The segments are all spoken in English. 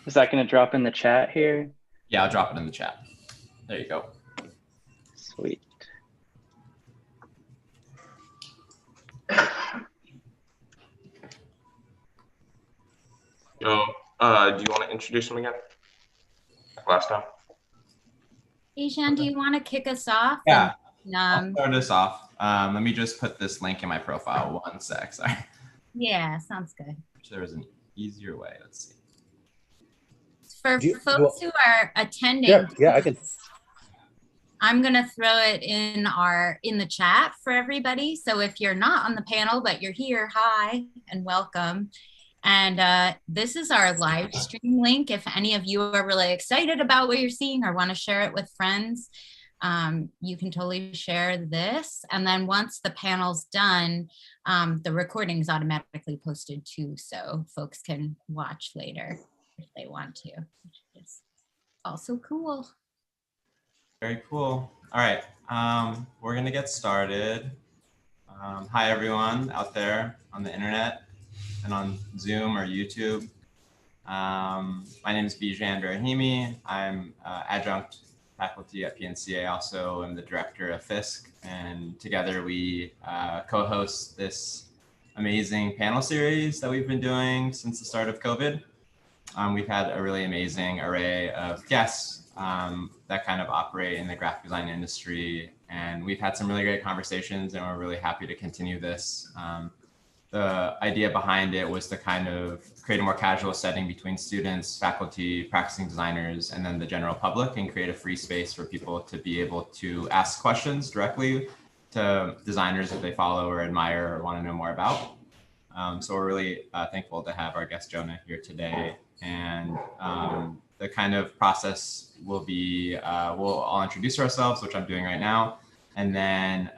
Is that going to drop in the chat here? Yeah, I'll drop it in the chat. There you go. Sweet. So, do you want to introduce him again? Like last time? Ishan, do you want to kick us off? Yeah, And, I'll start us off. Let me just put this link in my profile. 1 sec, sorry. Yeah, sounds good. There was an easier way. Let's see. For folks who are attending, yeah, I can. I'm gonna throw it in the chat for everybody. So if you're not on the panel but you're here, hi and welcome. And this is our live stream link. If any of you are really excited about what you're seeing or want to share it with friends, you can totally share this. And then once the panel's done, the recording is automatically posted too, so folks can watch later if they want to, which is also cool. Very cool. All right, we're gonna get started. Hi everyone out there on the internet and on Zoom or YouTube. My name is Bijan Brahimi. I'm adjunct faculty at PNCA. Also, I'm the director of FISC, and together we co-host this amazing panel series that we've been doing since the start of COVID. We've had a really amazing array of guests that kind of operate in the graphic design industry, and we've had some really great conversations, and we're really happy to continue this. The idea behind it was to kind of create a more casual setting between students, faculty, practicing designers, and then the general public, and create a free space for people to be able to ask questions directly to designers that they follow or admire or want to know more about. So we're really thankful to have our guest Jonah here today. And the kind of process will be, we'll all introduce ourselves, which I'm doing right now, and then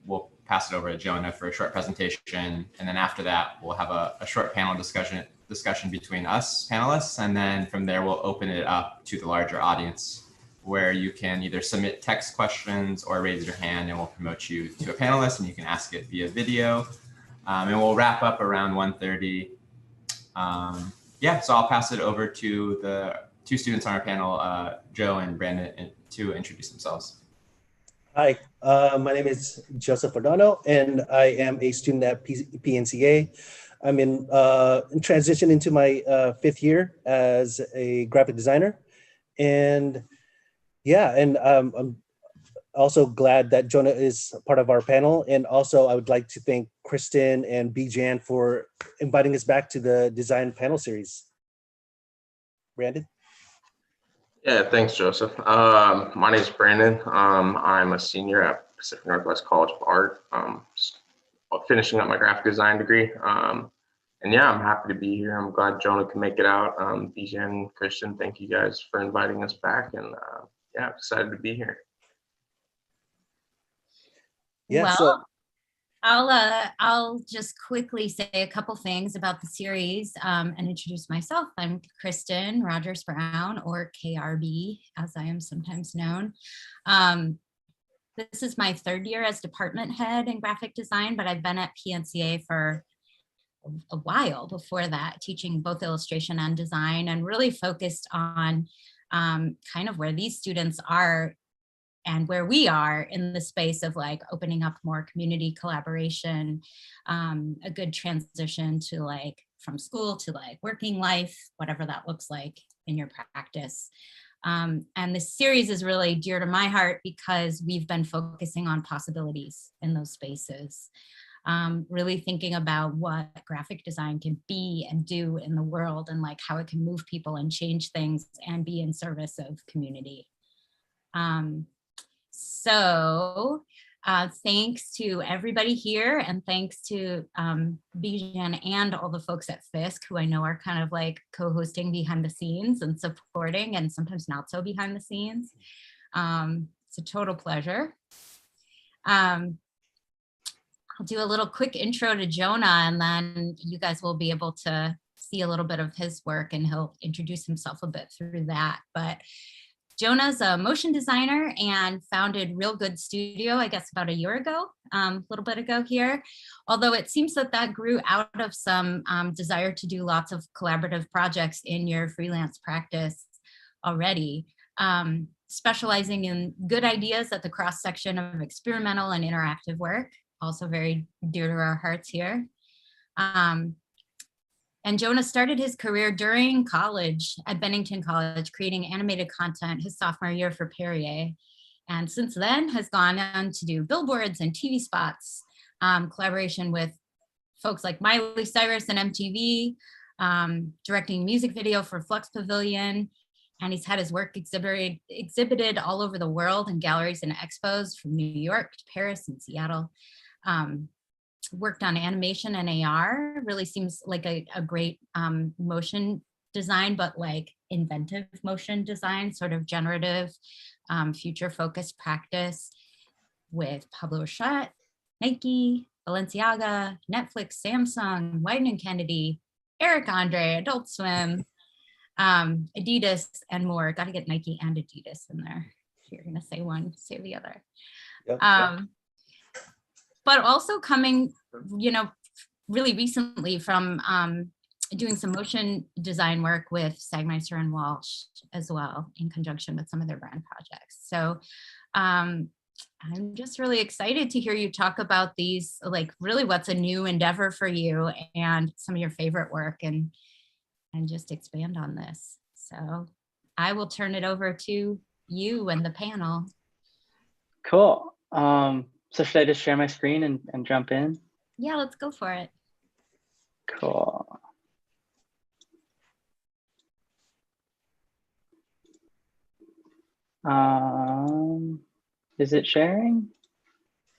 we'll pass it over to Jonah for a short presentation. And then after that, we'll have a short panel discussion between us panelists. And then from there, we'll open it up to the larger audience, where you can either submit text questions or raise your hand, and we'll promote you to a panelist, and you can ask it via video. And we'll wrap up around 1:30. Yeah, so I'll pass it over to the two students on our panel, Joe and Brandon, to introduce themselves. Hi, my name is Joseph Adano, and I am a student at PNCA. I'm in transition into my 5th year as a graphic designer. And yeah, and I'm also glad that Jonah is part of our panel. And also I would like to thank Kristen and Bijan for inviting us back to the design panel series. Brandon? Yeah, thanks, Joseph. My name is Brandon. I'm a senior at Pacific Northwest College of Art, finishing up my graphic design degree. And yeah, I'm happy to be here. I'm glad Jonah can make it out. Bijan, Kristen, thank you guys for inviting us back. And yeah, I'm excited to be here. Yeah, well, so I'll just quickly say a couple things about the series and introduce myself. I'm Kristen Rogers Brown, or KRB, as I am sometimes known. This is my 3rd year as department head in graphic design, but I've been at PNCA for a while before that, teaching both illustration and design, and really focused on kind of where these students are and where we are in the space of like opening up more community collaboration, a good transition to like from school to like working life, whatever that looks like in your practice. And this series is really dear to my heart because we've been focusing on possibilities in those spaces, really thinking about what graphic design can be and do in the world, and like how it can move people and change things and be in service of community. So thanks to everybody here, and thanks to Bijan and all the folks at FISC, who I know are kind of like co-hosting behind the scenes and supporting, and sometimes not so behind the scenes. It's a total pleasure. I'll do a little quick intro to Jonah, and then you guys will be able to see a little bit of his work, and he'll introduce himself a bit through that. But Jonah's a motion designer and founded Real Good Studio, I guess about a year ago, a little bit ago here. Although it seems that that grew out of some desire to do lots of collaborative projects in your freelance practice already, specializing in good ideas at the cross section of experimental and interactive work, also very dear to our hearts here. And Jonah started his career during college at Bennington College, creating animated content his sophomore year for Perrier. And since then has gone on to do billboards and TV spots, collaboration with folks like Miley Cyrus and MTV, directing music video for Flux Pavilion. And he's had his work exhibited all over the world in galleries and expos from New York to Paris and Seattle. Worked on animation and AR, really seems like a great motion design, but like inventive motion design, sort of generative, future focused practice with Pablo Rachet, Nike, Balenciaga, Netflix, Samsung, Wieden & Kennedy, Eric Andre, Adult Swim, Adidas, and more. Got to get Nike and Adidas in there. If you're gonna say one, say the other. Yep. But also coming, really recently from doing some motion design work with Segmer and Walsh as well, in conjunction with some of their brand projects. So I'm just really excited to hear you talk about these, like really what's a new endeavor for you and some of your favorite work, and just expand on this. So I will turn it over to you and the panel. Cool. So should I just share my screen and jump in? Yeah, let's go for it. Cool. Is it sharing?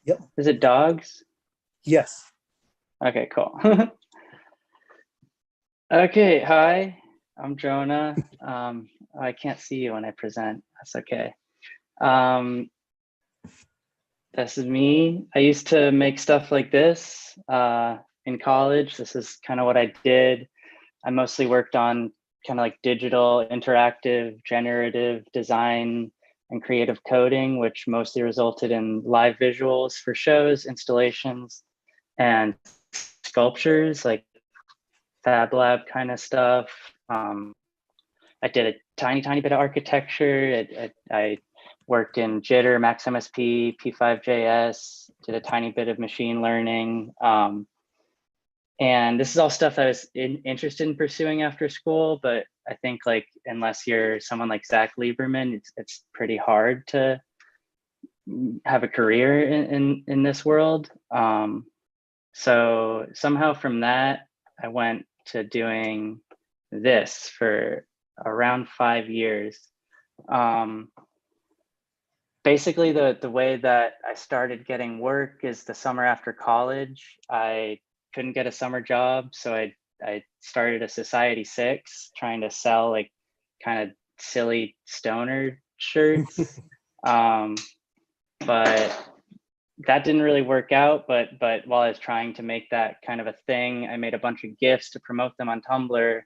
Yep. Is it dogs? Yes. Okay, cool. Okay, hi, I'm Jonah. I can't see you when I present. That's okay. This is me. I used to make stuff like this in college. This is kind of what I did. I mostly worked on kind of like digital, interactive, generative design and creative coding, which mostly resulted in live visuals for shows, installations, and sculptures, like Fab Lab kind of stuff. I did a tiny bit of architecture. I worked in Jitter, MaxMSP, P5JS, did a tiny bit of machine learning. And this is all stuff I was interested in pursuing after school, but I think like, unless you're someone like Zach Lieberman, it's pretty hard to have a career in this world. So somehow from that, I went to doing this for around 5 years. Basically, the way that I started getting work is the summer after college. I couldn't get a summer job, so I started a Society 6 trying to sell like kind of silly stoner shirts. But that didn't really work out. But while I was trying to make that kind of a thing, I made a bunch of GIFs to promote them on Tumblr.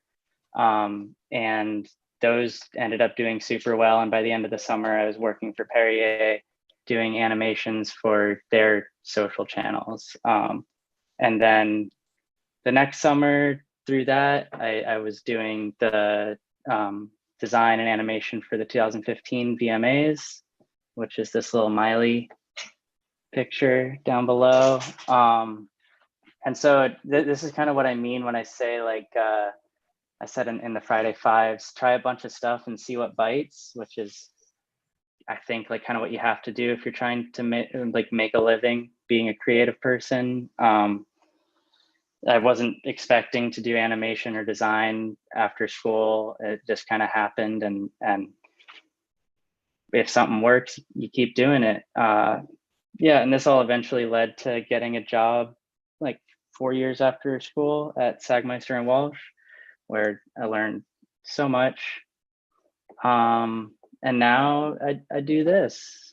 And those ended up doing super well. And by the end of the summer, I was working for Perrier, doing animations for their social channels. And then the next summer through that, I was doing the design and animation for the 2015 VMAs, which is this little Miley picture down below. And so this is kind of what I mean when I say like, I said in the Friday Fives, try a bunch of stuff and see what bites, which is, I think, like kind of what you have to do if you're trying to make a living being a creative person. I wasn't expecting to do animation or design after school. It just kind of happened, and if something works, you keep doing it. Yeah, and this all eventually led to getting a job like 4 years after school at Sagmeister and Walsh, where I learned so much. And now I do this.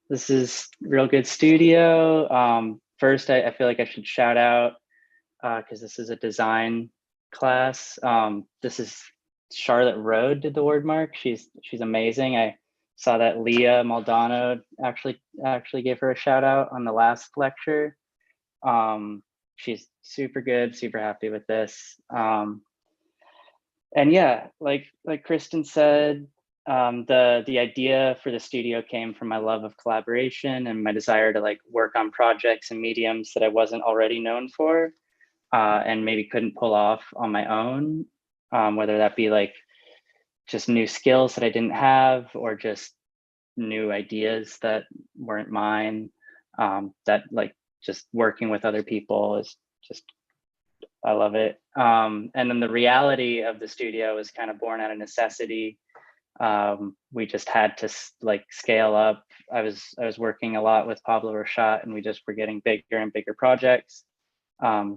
This is Real Good Studio. First, I feel like I should shout out, because this is a design class. This is Charlotte Road did the word mark. She's amazing. I saw that Leah Maldonado actually gave her a shout out on the last lecture. She's super good, super happy with this. And yeah, like Kristen said, the idea for the studio came from my love of collaboration and my desire to like work on projects and mediums that I wasn't already known for, and maybe couldn't pull off on my own, whether that be like just new skills that I didn't have or just new ideas that weren't mine. That like just working with other people is just, I love it. And then the reality of the studio was kind of born out of necessity. We just had to like scale up. I was working a lot with Pablo Rochat, and we just were getting bigger and bigger projects.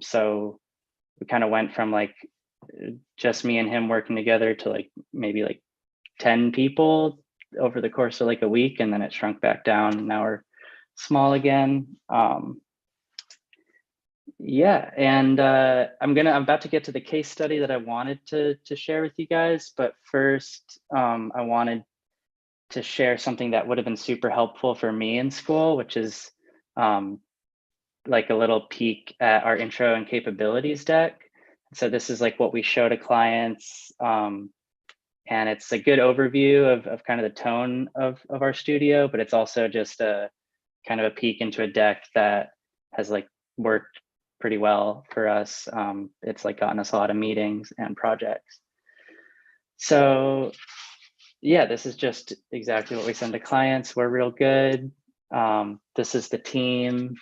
So we kind of went from like just me and him working together to like maybe like 10 people over the course of like a week, and then it shrunk back down, and now we're small again. Yeah, and I'm about to get to the case study that I wanted to share with you guys, but first I wanted to share something that would have been super helpful for me in school, which is like a little peek at our intro and capabilities deck. So this is like what we show to clients, and it's a good overview of kind of the tone of our studio, but it's also just a kind of a peek into a deck that has like worked pretty well for us. It's like gotten us a lot of meetings and projects. So yeah, this is just exactly what we send to clients. We're real good. This is the team.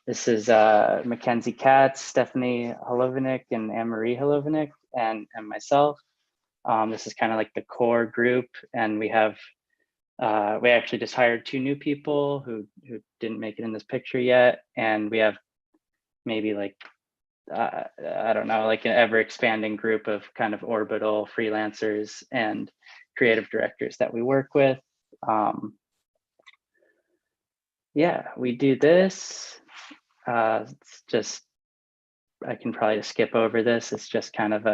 This is Mackenzie Katz, Stephanie Holovinik, and Anne-Marie Holovinik, and myself. This is kind of like the core group, and we have we actually just hired 2 new people who didn't make it in this picture yet, and we have maybe like I don't know, like an ever expanding group of kind of orbital freelancers and creative directors that we work with. Yeah, we do this. It's just, I can probably just skip over this. It's just kind of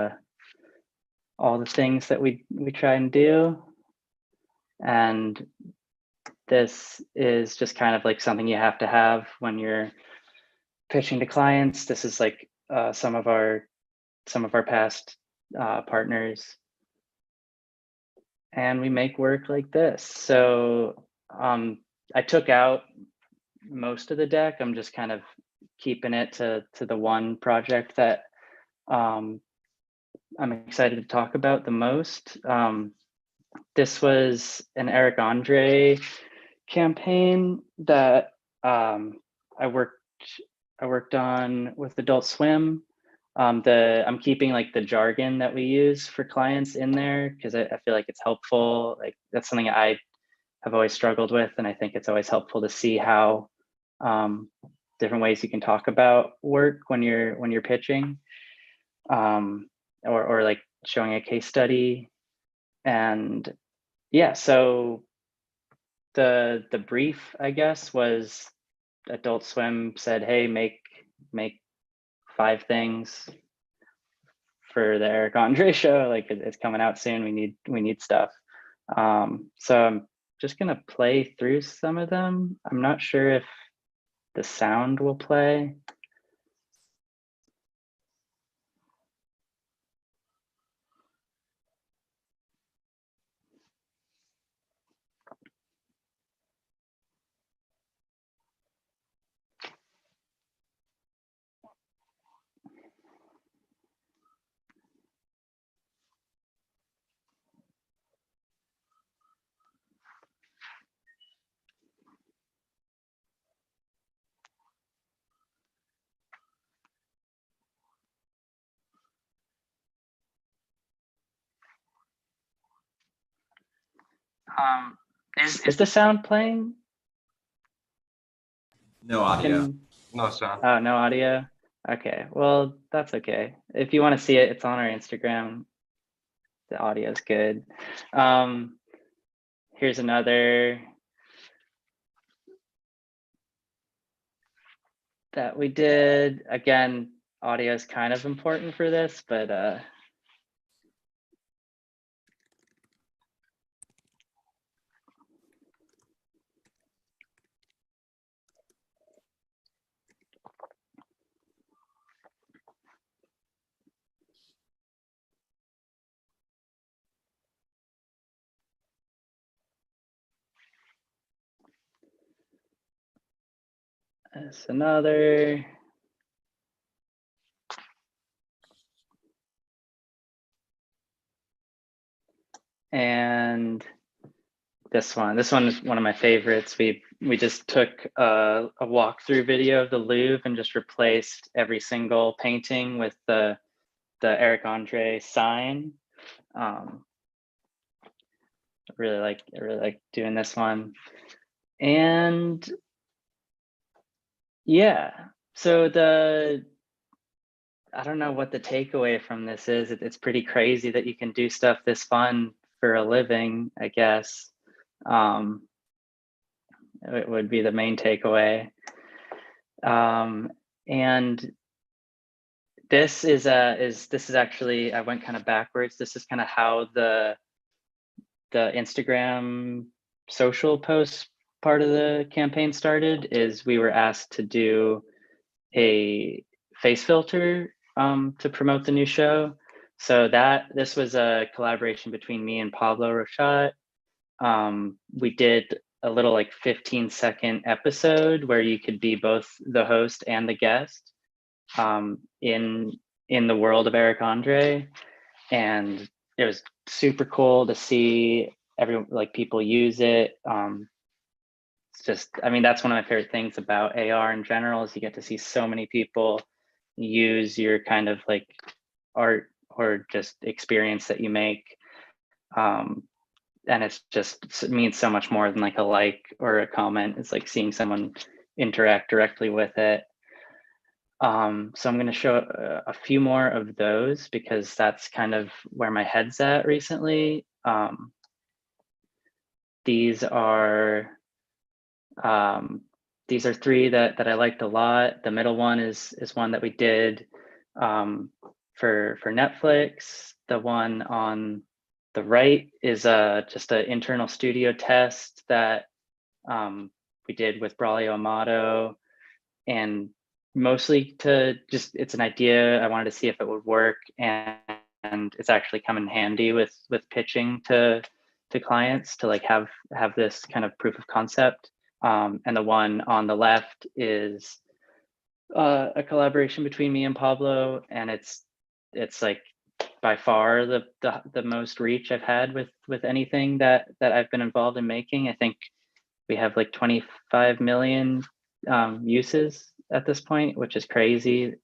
all the things that we try and do. And this is just kind of like something you have to have when you're pitching to clients. This is like some of our past partners, and we make work like this. So I took out most of the deck. I'm just kind of keeping it to the one project that I'm excited to talk about the most. This was an Eric Andre campaign that I worked on with Adult Swim. I'm keeping like the jargon that we use for clients in there because I feel like it's helpful. Like that's something I have always struggled with, and I think it's always helpful to see how different ways you can talk about work when you're pitching, or like showing a case study. And yeah, so the brief, I guess, was Adult Swim said, hey, make 5 things for the Eric Andre show. Like it's coming out soon. We need stuff. So I'm just gonna play through some of them. I'm not sure if the sound will play. Is the sound playing? No audio. No sound. Oh, no audio. Okay, well, that's okay. If you want to see it, it's on our Instagram. The audio is good. Here's another that we did. Again, audio is kind of important for this, but That's another. And this one is one of my favorites. We just took a walkthrough video of the Louvre and just replaced every single painting with the Eric Andre sign. I really like doing this one. And yeah, so I don't know what the takeaway from this is. It's pretty crazy that you can do stuff this fun for a living, I guess. It would be the main takeaway. And this is actually, I went kind of backwards. This is kind of how the Instagram social post part of the campaign started. Is we were asked to do a face filter to promote the new show. So this was a collaboration between me and Pablo Rochat. We did a little like 15-second episode where you could be both the host and the guest in the world of Eric Andre. And it was super cool to see people use it. It's just, I mean, that's one of my favorite things about AR in general is you get to see so many people use your kind of like art or just experience that you make. And it means so much more than like a like or a comment. It's like seeing someone interact directly with it. So I'm going to show a few more of those because that's kind of where my head's at recently. These are three that I liked a lot. The middle one is one that we did for Netflix. The one on the right is just an internal studio test that we did with Braulio Amato, and mostly it's an idea. I wanted to see if it would work, and it's actually come in handy with pitching to clients to like have this kind of proof of concept. And the one on the left is a collaboration between me and Pablo, and it's like by far the most reach I've had with anything that I've been involved in making. I think we have like 25 million uses at this point, which is crazy.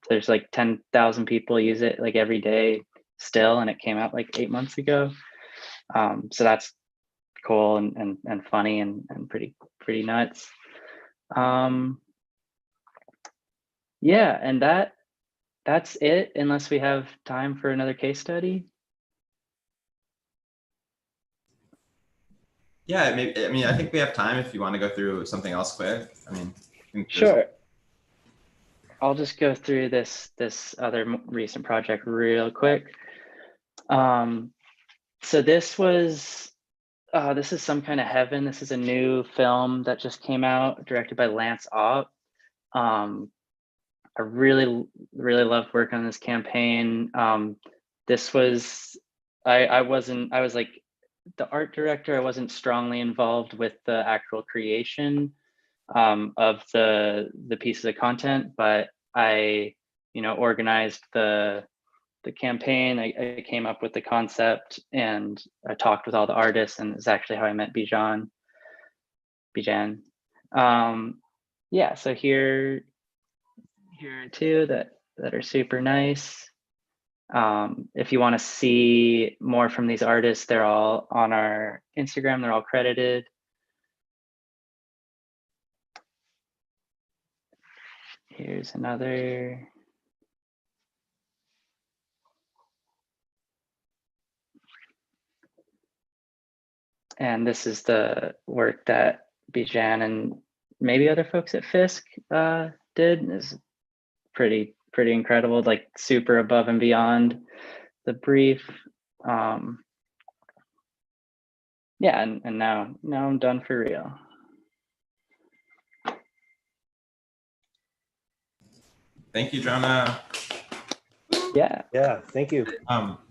There's like 10,000 people use it like every day still, and it came out like 8 months ago. So that's cool and funny and pretty nuts. Yeah, and that's it, unless we have time for another case study. Yeah, maybe, I mean, I think we have time if you want to go through something else quick. I mean, sure. I'll just go through this other recent project real quick. So this is Some Kind of Heaven. This is a new film that just came out, directed by Lance Opp. I really loved working on this campaign. This was, I was like the art director. I wasn't strongly involved with the actual creation of the pieces of content, but I, organized the campaign. I came up with the concept and I talked with all the artists, and it's actually how I met Bijan. Yeah, so here are two that are super nice. If you want to see more from these artists, they're all on our Instagram. They're all credited. Here's another. And this is the work that Bijan and maybe other folks at Fisk did. Is pretty incredible, like super above and beyond the brief. Yeah, and now I'm done for real. Thank you, Jonah. Yeah, thank you.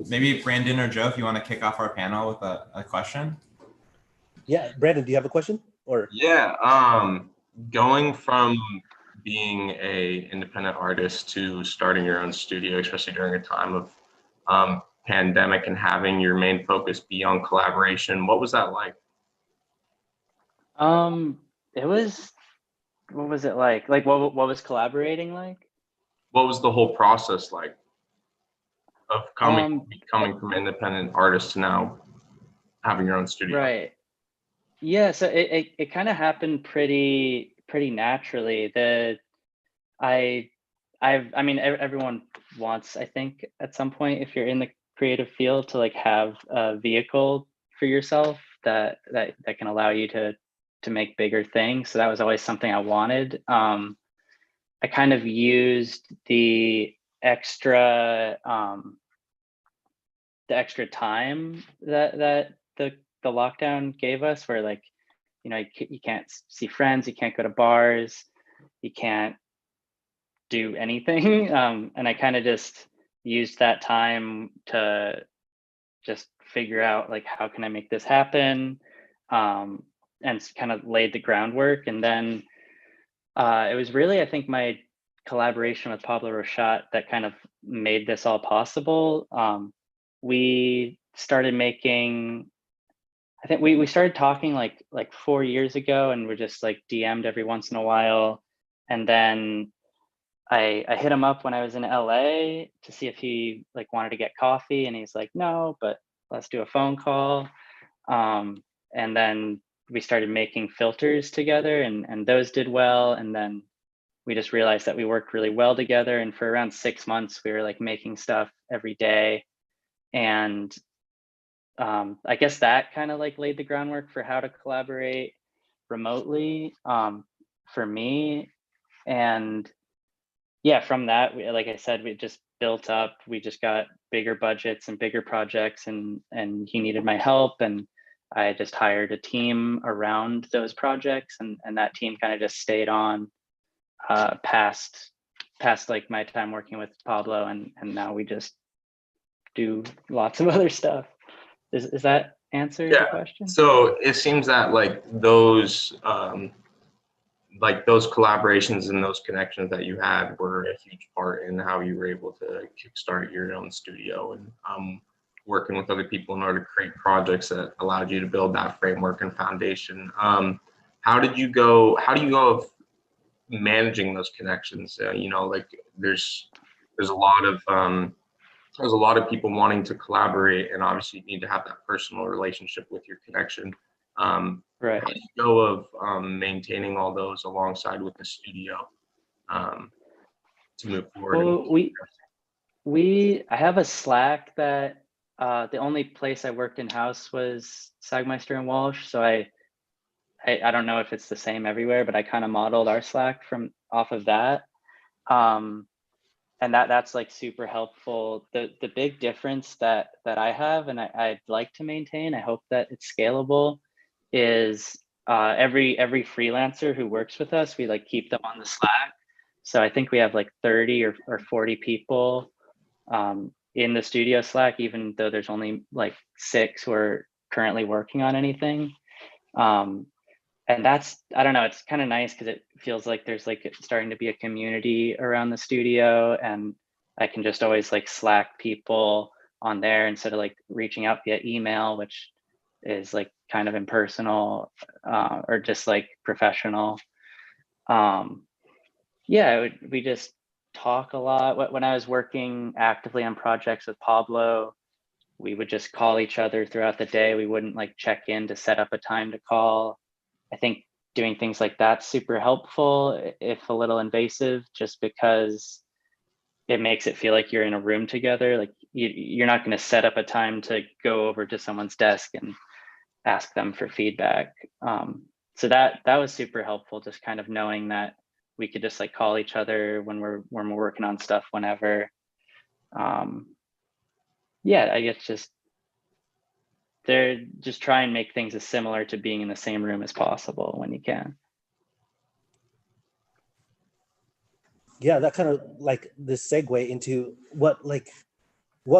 Maybe Brandon or Joe, if you want to kick off our panel with a question. Yeah, Brandon, do you have a question? Or Yeah. going from being a independent artist to starting your own studio, especially during a time of pandemic and having your main focus be on collaboration, what was that like? It was, what was it like? Like what was collaborating like? What was the whole process like of Um, coming from independent artist to now having your own studio? right. Yeah, so it kind of happened pretty naturally. I I mean everyone wants, I think, at some point, if you're in the creative field, to like have a vehicle for yourself that can allow you to make bigger things. So that was always something I wanted. I kind of used the extra time that the lockdown gave us, where like, you know, you can't see friends, you can't go to bars, you can't do anything. And I kind of just used that time to just figure out like, how can I make this happen? And kind of laid the groundwork. And then it was really, I think, my collaboration with Pablo Rochat that kind of made this all possible. We started making, I think we started talking like 4 years ago, and we're just like DM'd every once in a while. And then I hit him up when I was in LA to see if he like wanted to get coffee, and he's like, no, but let's do a phone call. And then we started making filters together, and those did well. And then we just realized that we worked really well together. And for around 6 months, we were like making stuff every day. And I guess that kind of like laid the groundwork for how to collaborate remotely for me. And yeah, from that, like I said, we just built up. We just got bigger budgets and bigger projects, and he needed my help, and I just hired a team around those projects, and that team kind of just stayed on past like my time working with Pablo, and now we just do lots of other stuff. Is that answer the question? So it seems that like those collaborations and those connections that you had were a huge part in how you were able to kickstart your own studio, and working with other people in order to create projects that allowed you to build that framework and foundation. How do you go of managing those connections? You know, like there's a lot of people wanting to collaborate, and obviously you need to have that personal relationship with your connection. Right. How do you go of maintaining all those alongside with the studio to move forward? Well, I have a Slack that the only place I worked in house was Sagmeister and Walsh, so I don't know if it's the same everywhere, but I kind of modeled our Slack from off of that. And that's like super helpful. The big difference that I have, and I'd like to maintain, I hope that it's scalable, is every freelancer who works with us, we like keep them on the Slack. So I think we have like 30 or 40 people in the studio Slack, even though there's only like 6 who are currently working on anything. And that's, I don't know, it's kind of nice because it feels like there's like starting to be a community around the studio, and I can just always like Slack people on there instead of like reaching out via email, which is like kind of impersonal or just like professional. Yeah, we just talk a lot. When I was working actively on projects with Pablo, we would just call each other throughout the day. We wouldn't like check in to set up a time to call. I think doing things like that's super helpful, if a little invasive, just because it makes it feel like you're in a room together. Like you're not going to set up a time to go over to someone's desk and ask them for feedback. So that was super helpful, just kind of knowing that we could just like call each other when we're working on stuff whenever. Yeah, I guess they're just try and make things as similar to being in the same room as possible when you can. Yeah, that kind of like the segue into what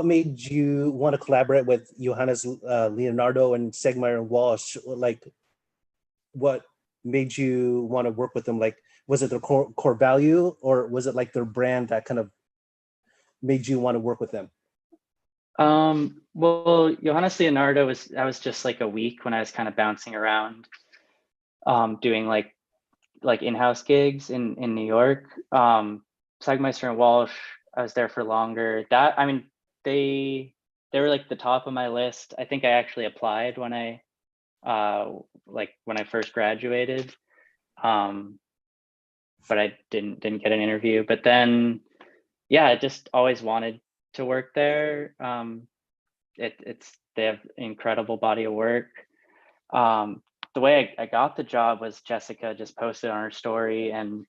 made you want to collaborate with Johannes, Leonardo, and Segmer and Walsh? Like, what made you want to work with them? Like, was it their core value, or was it like their brand that kind of made you want to work with them? Well, Johannes Leonardo was just like a week when I was kind of bouncing around, doing like in-house gigs in New York. Segmer and Walsh, I was there for longer. That, I mean, they were like the top of my list. I think I actually applied when I when I first graduated, but I didn't get an interview. But then, yeah, I just always wanted to work there. They have incredible body of work. The way I got the job was Jessica just posted on her story and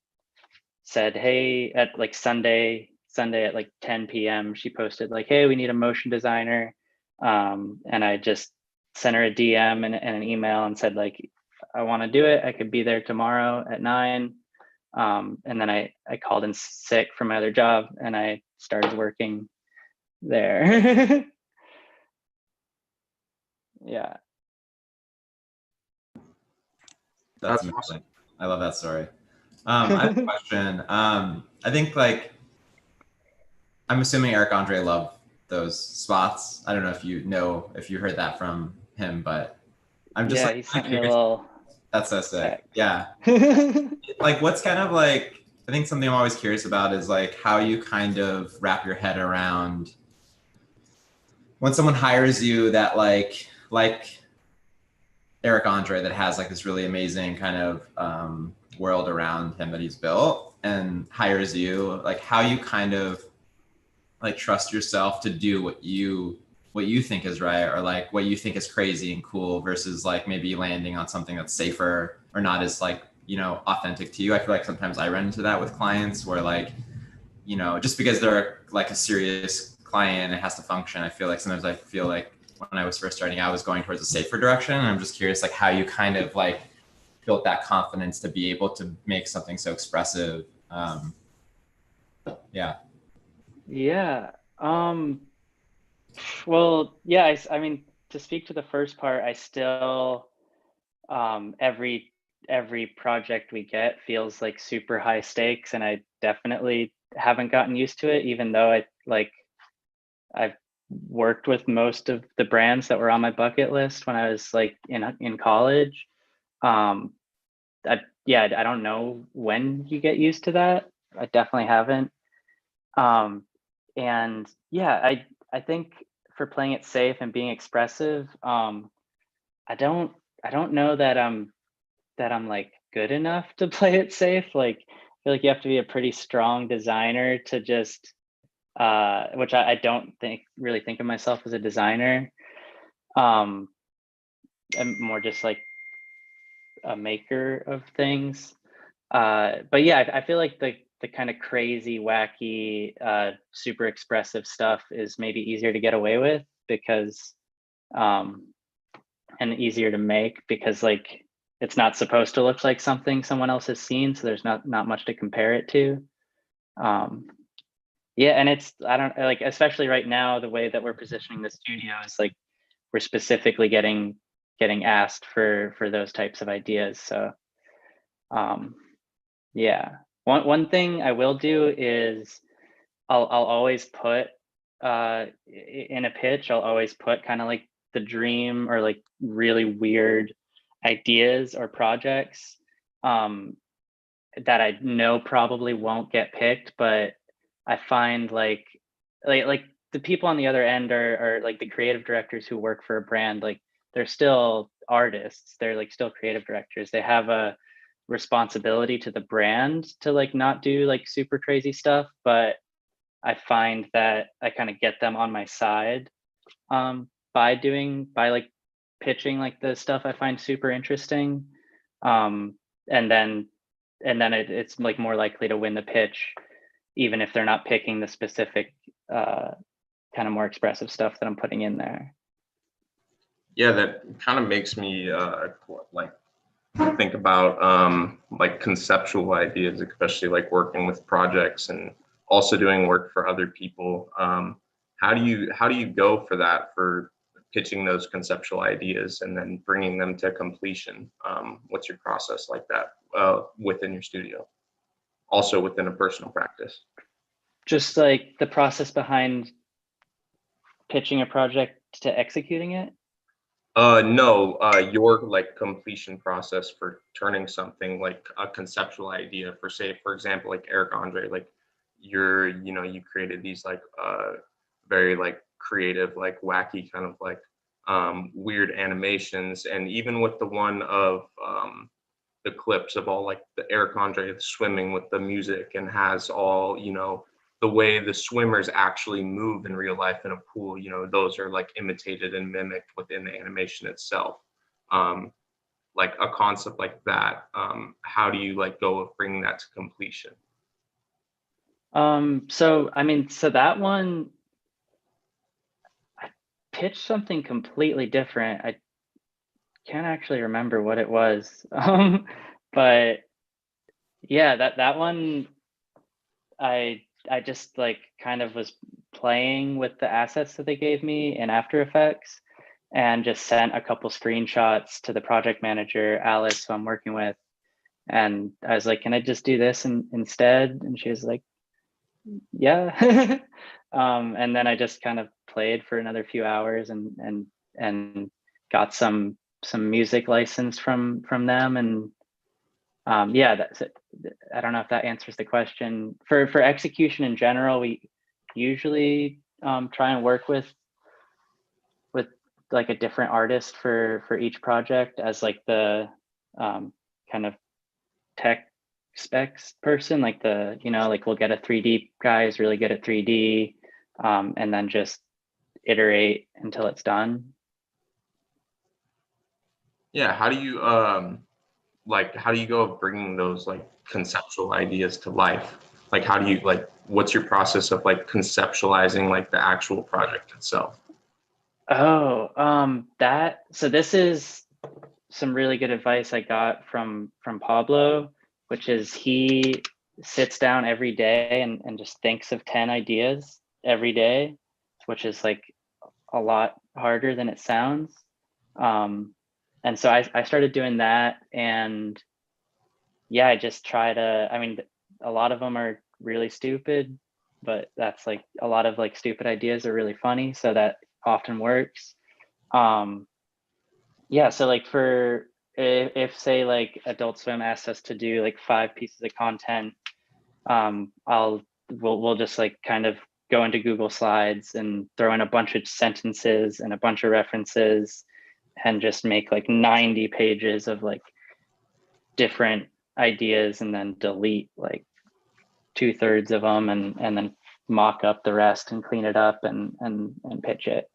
said, hey, at like Sunday at like 10 p.m. she posted like, hey, we need a motion designer. And I just sent her a DM and an email and said like, I want to do it. I could be there tomorrow at 9. And then I called in sick from my other job and I started working there. Yeah. That's That's amazing. I love that story. I have a question. I think like, I'm assuming Eric Andre loved those spots. I don't know if you heard that from him, but I'm just Yeah, like, he sent me a curious. little That's so sick. Yeah. text. Like what's kind of like, I think something I'm always curious about is like how you kind of wrap your head around when someone hires you that like Eric Andre that has like this really amazing kind of world around him that he's built and hires you, like how you kind of like trust yourself to do what you think is right, or like what you think is crazy and cool versus like maybe landing on something that's safer or not as like, you know, authentic to you. I feel like sometimes I run into that with clients where like, you know, just because they're like a serious client, it has to function. I feel like sometimes I feel like when I was first starting out, I was going towards a safer direction. And I'm just curious, like how you kind of like built that confidence to be able to make something so expressive. Yeah. Yeah. Well, yeah, I mean, to speak to the first part, I still, every project we get feels like super high stakes, and I definitely haven't gotten used to it, even though I've worked with most of the brands that were on my bucket list when I was like in college. I don't know when you get used to that. I definitely haven't. And yeah, I think for playing it safe and being expressive, I don't know that I'm like good enough to play it safe. Like I feel like you have to be a pretty strong designer to just which I don't really think of myself as a designer. I'm more just like a maker of things. But yeah, I feel like the kind of crazy, wacky, super expressive stuff is maybe easier to get away with because, and easier to make because like it's not supposed to look like something someone else has seen, so there's not much to compare it to. Yeah, and it's I don't like, especially right now, the way that we're positioning the studio is like we're specifically getting asked for those types of ideas. So yeah, one thing I will do is I'll always put in a pitch, I'll always put kind of like the dream or like really weird ideas or projects that I know probably won't get picked, but I find like the people on the other end are like the creative directors who work for a brand. Like they're still artists. They're like still creative directors. They have a responsibility to the brand to like not do like super crazy stuff. But I find that I kind of get them on my side by like pitching like the stuff I find super interesting. And then it's like more likely to win the pitch, even if they're not picking the specific kind of more expressive stuff that I'm putting in there. Yeah, that kind of makes me like think about like conceptual ideas, especially like working with projects and also doing work for other people. How do you go for that for pitching those conceptual ideas and then bringing them to completion? What's your process like that within your studio? Also within a personal practice? Just like the process behind pitching a project to executing it? No, your like completion process for turning something like a conceptual idea for, say, for example, like Eric Andre, like you created these like very like creative, like wacky kind of like weird animations. And even with the one of the clips of all like the Eric Andre swimming with the music and has all, the way the swimmers actually move in real life in a pool, those are like imitated and mimicked within the animation itself. Like a concept like that, how do you like go of bringing that to completion? So that one, I pitched something completely different. I can't actually remember what it was. But yeah, that one, I just like kind of was playing with the assets that they gave me in After Effects and just sent a couple screenshots to the project manager, Alice, who I'm working with. And I was like, can I just do this instead? And she was like, yeah. And then I just kind of played for another few hours and got some music license from them. And yeah, that's it. I don't know if that answers the question. For execution in general, we usually try and work with like a different artist for each project as like the kind of tech specs person, like like we'll get a 3D guy who's really good at 3D, and then just iterate until it's done. Yeah, how do you how do you go of bringing those like conceptual ideas to life? Like how do you what's your process of like conceptualizing like the actual project itself? So this is some really good advice I got from Pablo, which is he sits down every day and just thinks of 10 ideas every day, which is like a lot harder than it sounds. And so I started doing that, and yeah, I just try to, a lot of them are really stupid, but that's like a lot of like stupid ideas are really funny. So that often works. Yeah, so like for if say like Adult Swim asks us to do like 5 pieces of content, we'll just like kind of go into Google Slides and throw in a bunch of sentences and a bunch of references and just make like 90 pages of like different ideas and then delete like 2/3 of them and then mock up the rest and clean it up and pitch it.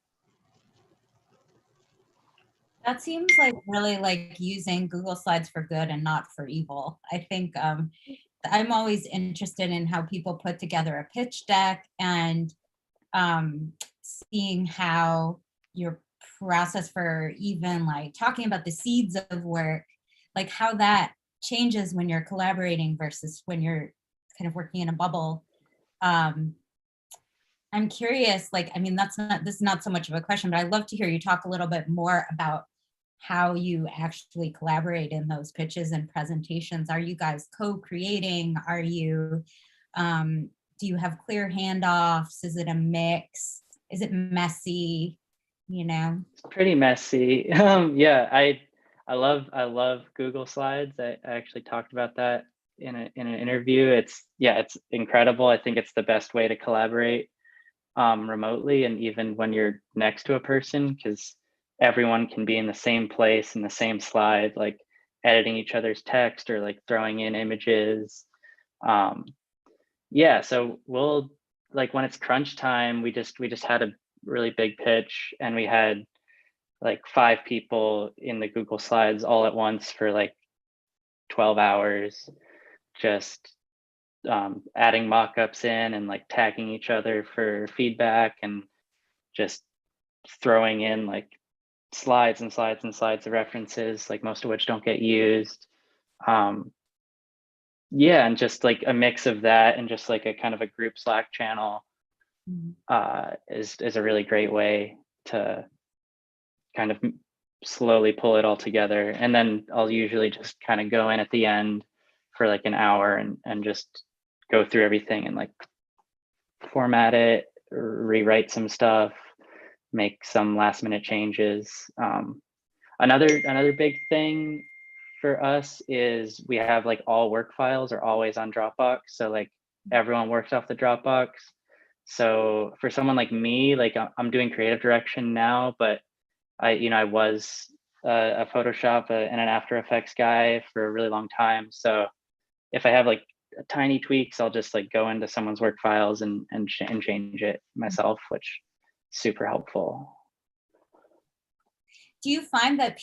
That seems like really like using Google Slides for good and not for evil. I think I'm always interested in how people put together a pitch deck and seeing how your process for even like talking about the seeds of work, like how that changes when you're collaborating versus when you're kind of working in a bubble. I'm curious, this is not so much of a question, but I'd love to hear you talk a little bit more about how you actually collaborate in those pitches and presentations. Are you guys co-creating? Are you, do you have clear handoffs? Is it a mix? Is it messy? It's pretty messy. Yeah, I love Google Slides. I actually talked about that in an interview. It's incredible. I think it's the best way to collaborate remotely, and even when you're next to a person, because everyone can be in the same place in the same slide, like editing each other's text or like throwing in images. Yeah, so we'll like when it's crunch time, we just had a really big pitch, and we had like 5 people in the Google Slides all at once for like 12 hours, just adding mock-ups in and like tagging each other for feedback and just throwing in like slides and slides and slides of references, like most of which don't get used. Yeah, and just like a mix of that and just like a kind of a group Slack channel is a really great way to kind of slowly pull it all together. And then I'll usually just kind of go in at the end for like an hour and just go through everything and like format it, rewrite some stuff, make some last minute changes. Another big thing for us is we have like all work files are always on Dropbox. So like everyone works off the Dropbox. So for someone like me, like I'm doing creative direction now, but I was a Photoshop and an After Effects guy for a really long time. So if I have like tiny tweaks, I'll just like go into someone's work files and change it myself, which is super helpful. Do you find that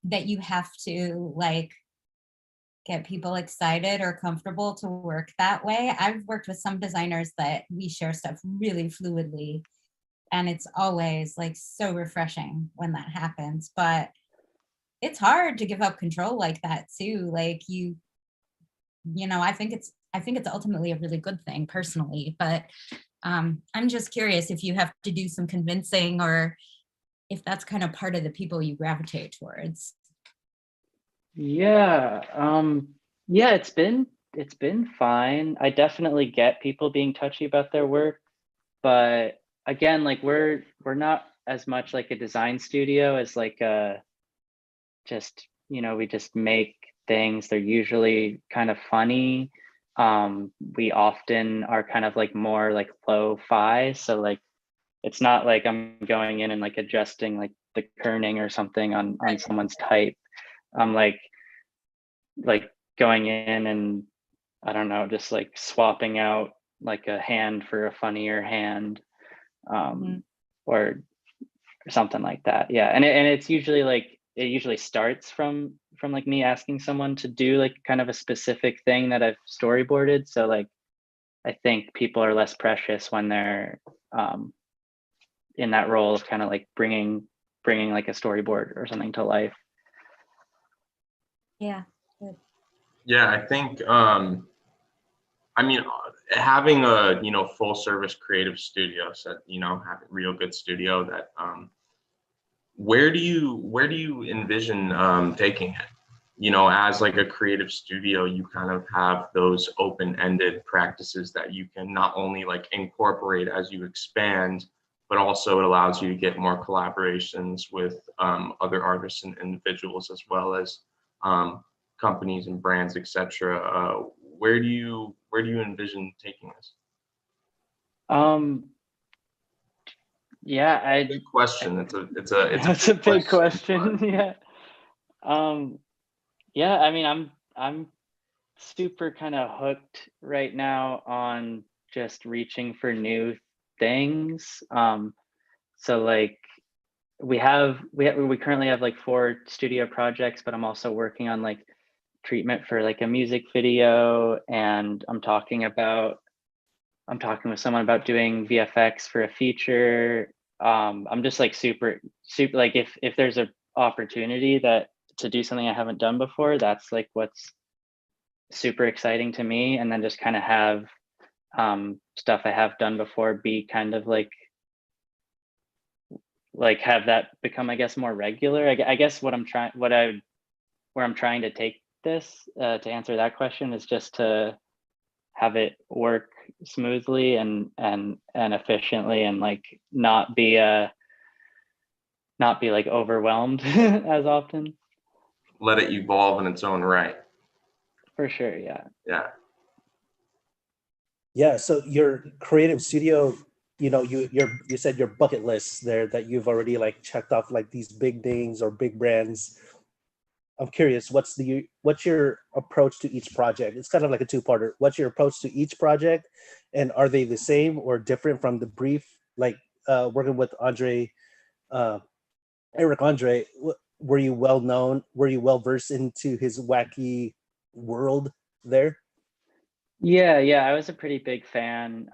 that you have to like get people excited or comfortable to work that way? I've worked with some designers that we share stuff really fluidly, and it's always like so refreshing when that happens. But it's hard to give up control like that too. Like I think it's ultimately a really good thing personally, but I'm just curious if you have to do some convincing or if that's kind of part of the people you gravitate towards. Yeah, it's been fine. I definitely get people being touchy about their work, but again, like we're not as much like a design studio as like we just make things. They're usually kind of funny. We often are kind of like more like lo-fi, so like it's not like I'm going in and like adjusting like the kerning or something on someone's type. I'm like going in and I don't know, just like swapping out like a hand for a funnier hand, or something like that. Yeah, and it's usually like it usually starts from like me asking someone to do like kind of a specific thing that I've storyboarded. So like I think people are less precious when they're in that role of kind of like bringing like a storyboard or something to life. Yeah. Good. Yeah, I think having a full service creative studio, so have a real good studio that where do you envision taking it? As like a creative studio, you kind of have those open-ended practices that you can not only like incorporate as you expand, but also it allows you to get more collaborations with other artists and individuals, as well as companies and brands, etc. Where do you envision taking this? Yeah, Big question. It's a big question. Yeah. Yeah, I mean, I'm super kind of hooked right now on just reaching for new things. So like we currently have like 4 studio projects, but I'm also working on like treatment for like a music video, and I'm talking with someone about doing VFX for a feature. I'm just like super like if there's a opportunity to do something I haven't done before, that's like what's super exciting to me. And then just kind of have stuff I have done before be kind of like have that become, I guess, more regular. I guess where I'm trying to take this to answer that question is just to have it work smoothly and efficiently, and like not be like overwhelmed as often. Let it evolve in its own right. For sure, yeah. Yeah, so your creative studio, you said your bucket list there that you've already like checked off like these big names or big brands. I'm curious, what's your approach to each project? It's kind of like a two-parter. What's your approach to each project, and are they the same or different from the brief? Like working with Eric Andre, were you well known? Were you well versed into his wacky world there? Yeah, I was a pretty big fan.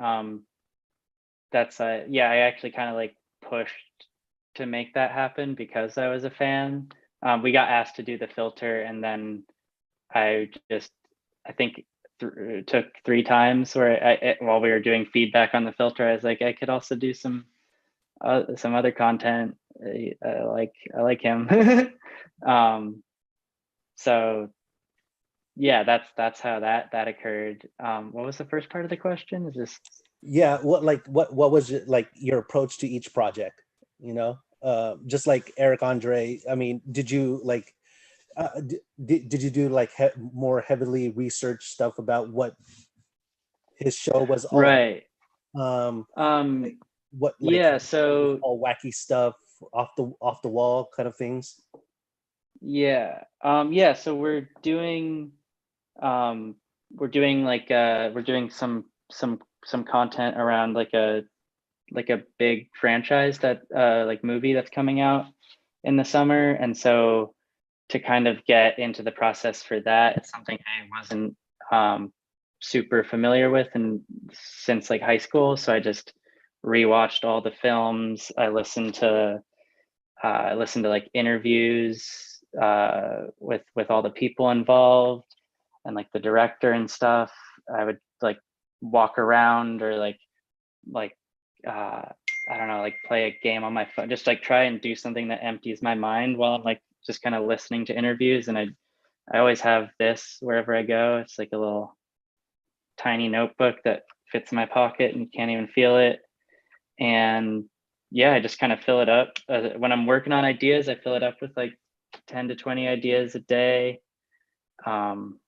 That's I actually kind of like pushed to make that happen because I was a fan. We got asked to do the filter, and then I think took 3 times where while we were doing feedback on the filter, I was like, I could also do some other content I like him. So yeah, that's how that occurred. What was the first part of the question? Is this? Yeah, what was it, like your approach to each project? You know, just like Eric Andre. I mean, did you like? Did you do like more heavily research stuff about what his show was all Right. about? Um, What like yeah, so all wacky stuff, off the wall kind of things? yeah. Yeah, so we're doing like we're doing some content around like a big franchise that like movie that's coming out in the summer. And so to kind of get into the process for that, it's something I wasn't super familiar with and since like high school. So I just rewatched all the films. I listened to like interviews with all the people involved and like the director and stuff. I would like walk around or like uh I don't know, like play a game on my phone, just like try and do something that empties my mind while I'm like just kind of listening to interviews. And I always have this wherever I go. It's like a little tiny notebook that fits in my pocket and you can't even feel it. And yeah, I just kind of fill it up. When I'm working on ideas, I fill it up with like 10 to 20 ideas a day. And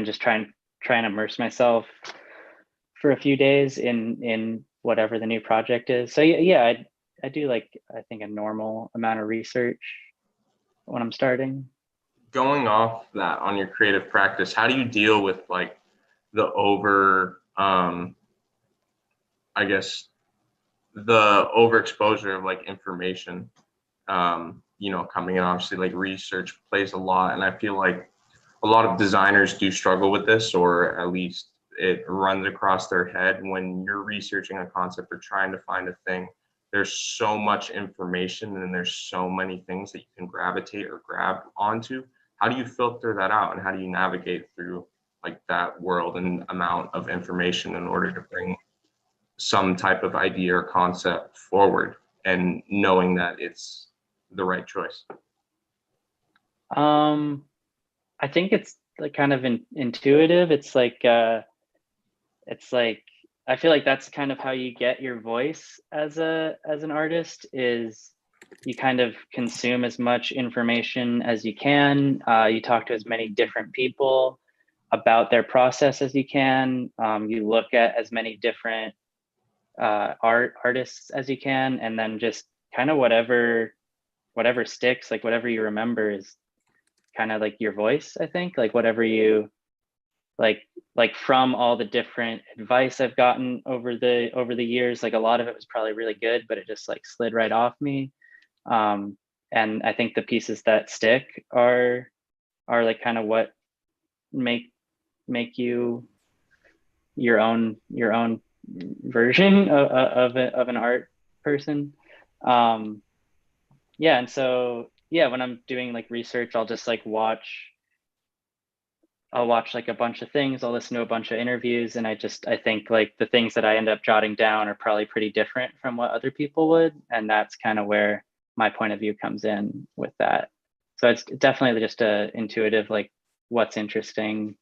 just try and immerse myself for a few days in whatever the new project is. So yeah, I do like, I think, a normal amount of research when I'm starting. Going off that on your creative practice, how do you deal with like the I guess the overexposure of like information, coming in? Obviously like research plays a lot, and I feel like a lot of designers do struggle with this, or at least it runs across their head when you're researching a concept or trying to find a thing. There's so much information and there's so many things that you can gravitate or grab onto. How do you filter that out, and how do you navigate through like that world and amount of information in order to bring some type of idea or concept forward and knowing that it's the right choice? I think it's like kind of intuitive. It's like I feel like that's kind of how you get your voice as an artist, is you kind of consume as much information as you can. You talk to as many different people about their process as you can. You look at as many different artists as you can, and then just kind of whatever sticks, like whatever you remember is kind of like your voice. I think like whatever you like from all the different advice I've gotten over the years, like a lot of it was probably really good, but it just like slid right off me. And I think the pieces that stick are like kind of what make you your own version of an art person. Yeah, and so yeah, when I'm doing like research, I'll just like watch like a bunch of things. I'll listen to a bunch of interviews, and I think like the things that I end up jotting down are probably pretty different from what other people would, and that's kind of where my point of view comes in with that. So it's definitely just a intuitive, like what's interesting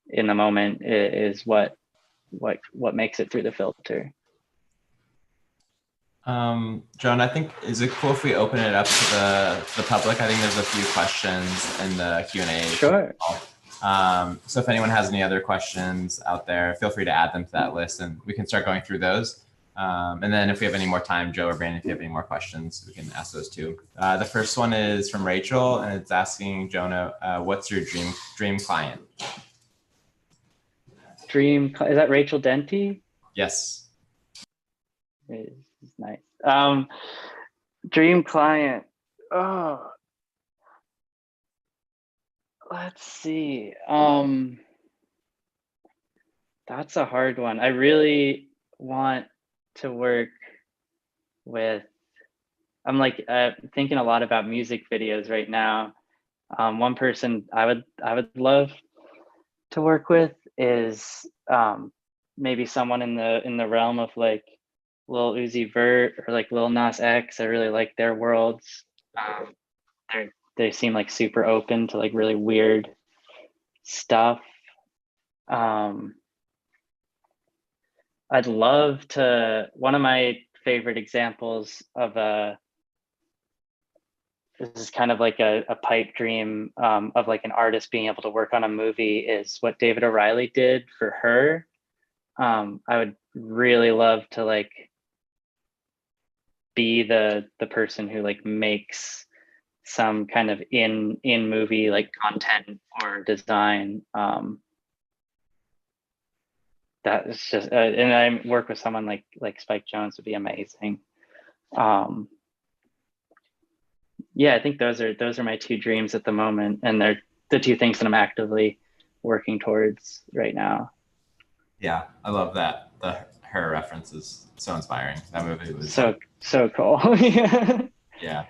in the moment is what makes it through the filter. Joan, I think, is it cool if we open it up to the public? I think there's a few questions in the Q&A. Sure. So if anyone has any other questions out there, feel free to add them to that list and we can start going through those. And then if we have any more time, Joe or Brandon, if you have any more questions, we can ask those too. The first one is from Rachel, and it's asking Jonah, what's your dream client? Is that Rachel Denty? Yes. It's nice. Dream client. Oh, let's see. That's a hard one. I really want to work with, I'm like thinking a lot about music videos right now. One person I would love to work with is maybe someone in the realm of like Lil Uzi Vert or like Lil Nas X. I really like their worlds. They seem like super open to like really weird stuff. I'd love to, one of my favorite examples of this is kind of like a pipe dream of like an artist being able to work on a movie is what David O'Reilly did for Her. I would really love to like be the person who like makes some kind of in movie like content or design. That is just and I work with someone like Spike Jonze would be amazing. Yeah, I think those are my two dreams at the moment, and they're the two things that I'm actively working towards right now. Yeah, I love that. The Her reference is so inspiring. That movie was so cool. yeah.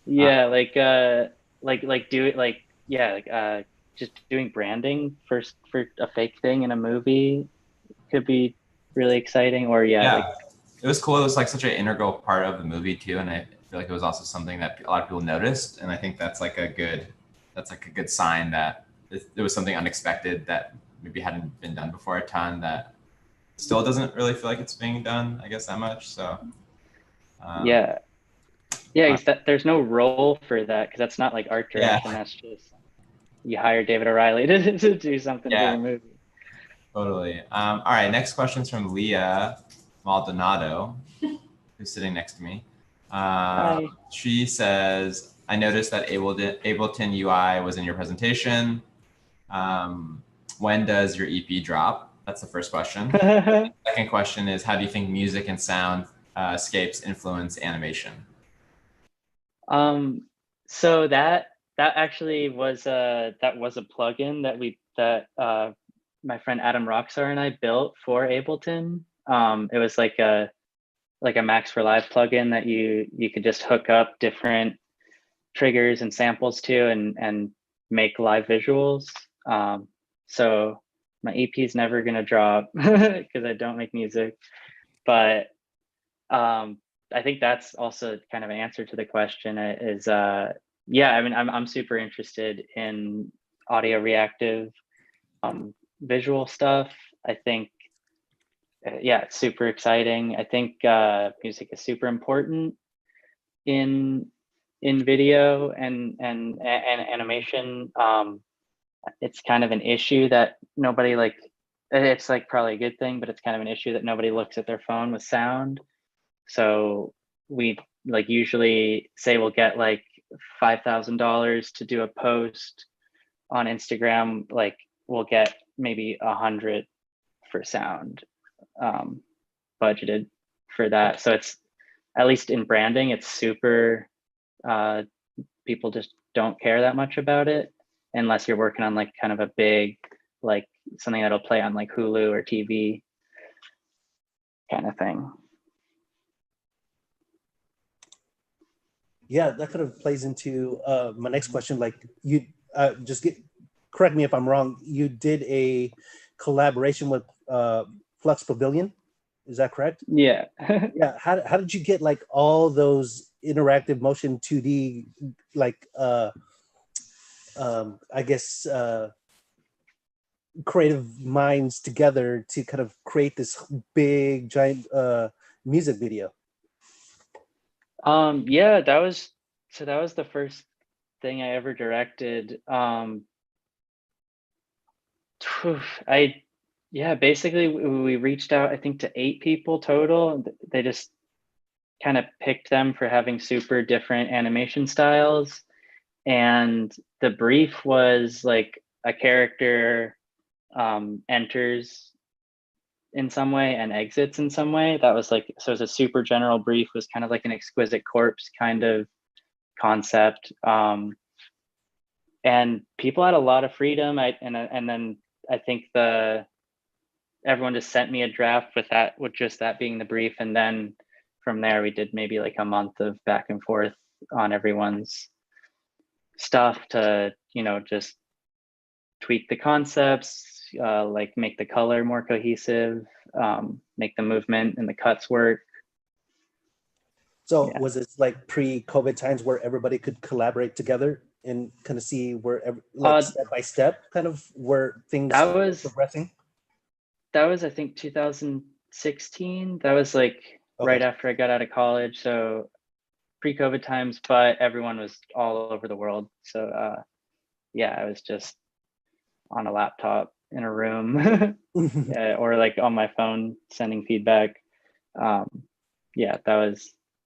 Yeah, like do it like yeah, like just doing branding for a fake thing in a movie could be really exciting. Or Yeah, like it was cool. It was like such an integral part of the movie too, and I feel like it was also something that a lot of people noticed. And I think that's like a good sign that it was something unexpected that maybe hadn't been done before a ton. That still doesn't really feel like it's being done, I guess, that much. So yeah, it's that there's no role for that because that's not like art direction. Yeah. That's just you hire David O'Reilly to do something for your movie. Totally. All right, next question is from Leah Maldonado, who's sitting next to me. Hi. She says, I noticed that Ableton UI was in your presentation. When does your EP drop? That's the first question. Second question is, how do you think music and sound scapes influence animation? So that actually was a plugin that my friend Adam Roxar and I built for Ableton. It was like a Max for Live plugin that you could just hook up different triggers and samples to and make live visuals. So my EP is never gonna drop because I don't make music, but I think that's also kind of an answer to the question is yeah, I mean I'm super interested in audio reactive visual stuff. I think yeah, it's super exciting. I think music is super important in video and animation. It's kind of an issue that nobody like, it's like probably a good thing, but it's kind of an issue that nobody looks at their phone with sound. So we like usually say we'll get like $5,000 to do a post on Instagram. Like we'll get maybe 100 for sound budgeted for that. So it's, at least in branding, it's super, people just don't care that much about it unless you're working on like kind of a big, like something that'll play on like Hulu or TV kind of thing. Yeah, that kind of plays into my next question. Like you correct me if I'm wrong. You did a collaboration with Flux Pavilion. Is that correct? Yeah. Yeah. How did you get like all those interactive motion 2D like I guess creative minds together to kind of create this big giant music video? Yeah, that was the first thing I ever directed. Basically we reached out, I think, to 8 people total. They just kind of picked them for having super different animation styles. And the brief was like a character enters in some way and exits in some way. That was like, so it was a super general brief, was kind of like an Exquisite Corpse kind of concept. And people had a lot of freedom. And then I think everyone just sent me a draft with just that being the brief. And then from there, we did maybe like a month of back and forth on everyone's stuff to, just tweak the concepts, like make the color more cohesive, make the movement and the cuts work. So Yeah. was it like pre-COVID times where everybody could collaborate together and kind of see where, like step by step, kind of where things That were was progressing? I think 2016. That was like Okay. right after I got out of college. So pre-COVID times, but everyone was all over the world. So yeah, I was just on a laptop in a room yeah, or like on my phone sending feedback. Yeah,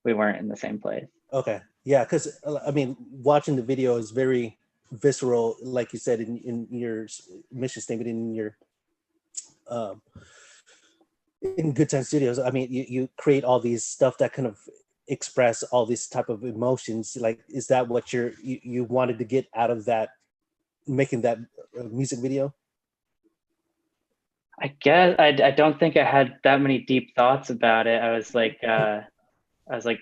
we weren't in the same place. Okay. Yeah, because I mean, watching the video is very visceral, like you said in your mission statement in your um, in Good Time Studios. I mean, you create all these stuff that kind of express all these type of emotions. Like, is that what you wanted to get out of that, making that music video? I guess I don't think I had that many deep thoughts about it. I was like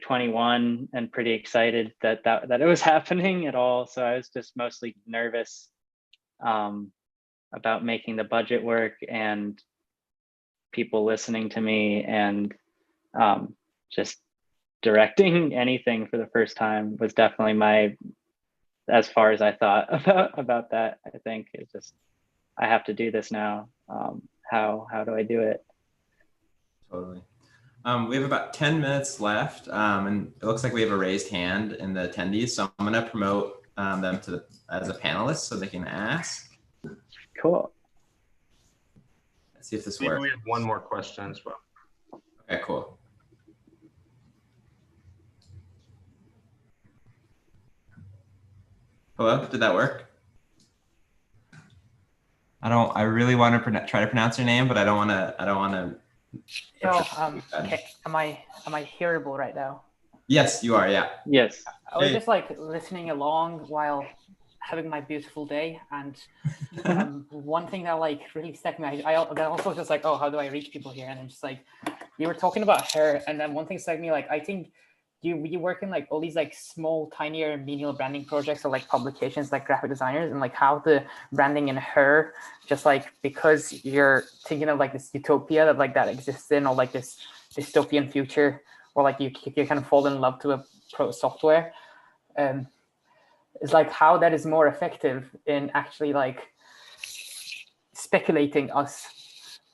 21 and pretty excited that it was happening at all. So I was just mostly nervous about making the budget work and people listening to me, and just directing anything for the first time was definitely as far as I thought about that. I think it's just, I have to do this now. How do I do it? Totally. We have about 10 minutes left, and it looks like we have a raised hand in the attendees. So I'm going to promote them as a panelist so they can ask. Cool. Let's see if this Maybe works. we have one more question as well. Okay, cool. Hello, did that work? I really want to try to pronounce your name, but I don't want to. Okay. Am I hearable right now? Yes, you are. Yeah. Yes. I was Hey. just like listening along while having my beautiful day, and one thing that like really stuck me. I also just like, oh, how do I reach people here? And I'm just like, you were talking about her, and then one thing stuck me. Like, I think you work in like all these like small, tinier menial branding projects or like publications, like graphic designers, and like how the branding in her, just like because you're thinking of like this utopia that exists in, or like this dystopian future, or like you kind of fall in love to a pro software. It's like how that is more effective in actually like speculating us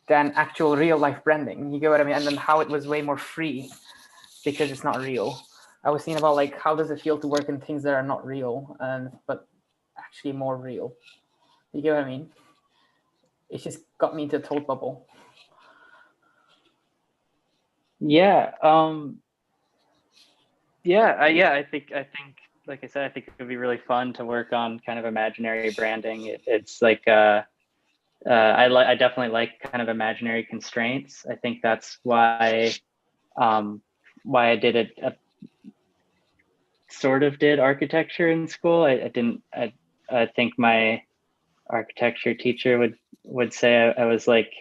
than actual real life branding. You get what I mean? And then how it was way more free because it's not real. I was thinking about like how does it feel to work in things that are not real, but actually more real. You get what I mean? It just got me into a thought bubble. Yeah. I think like I said, I think it would be really fun to work on kind of imaginary branding. It's like I definitely like kind of imaginary constraints. I think that's why I did it. Sort of did architecture in school. I think my architecture teacher would say I was like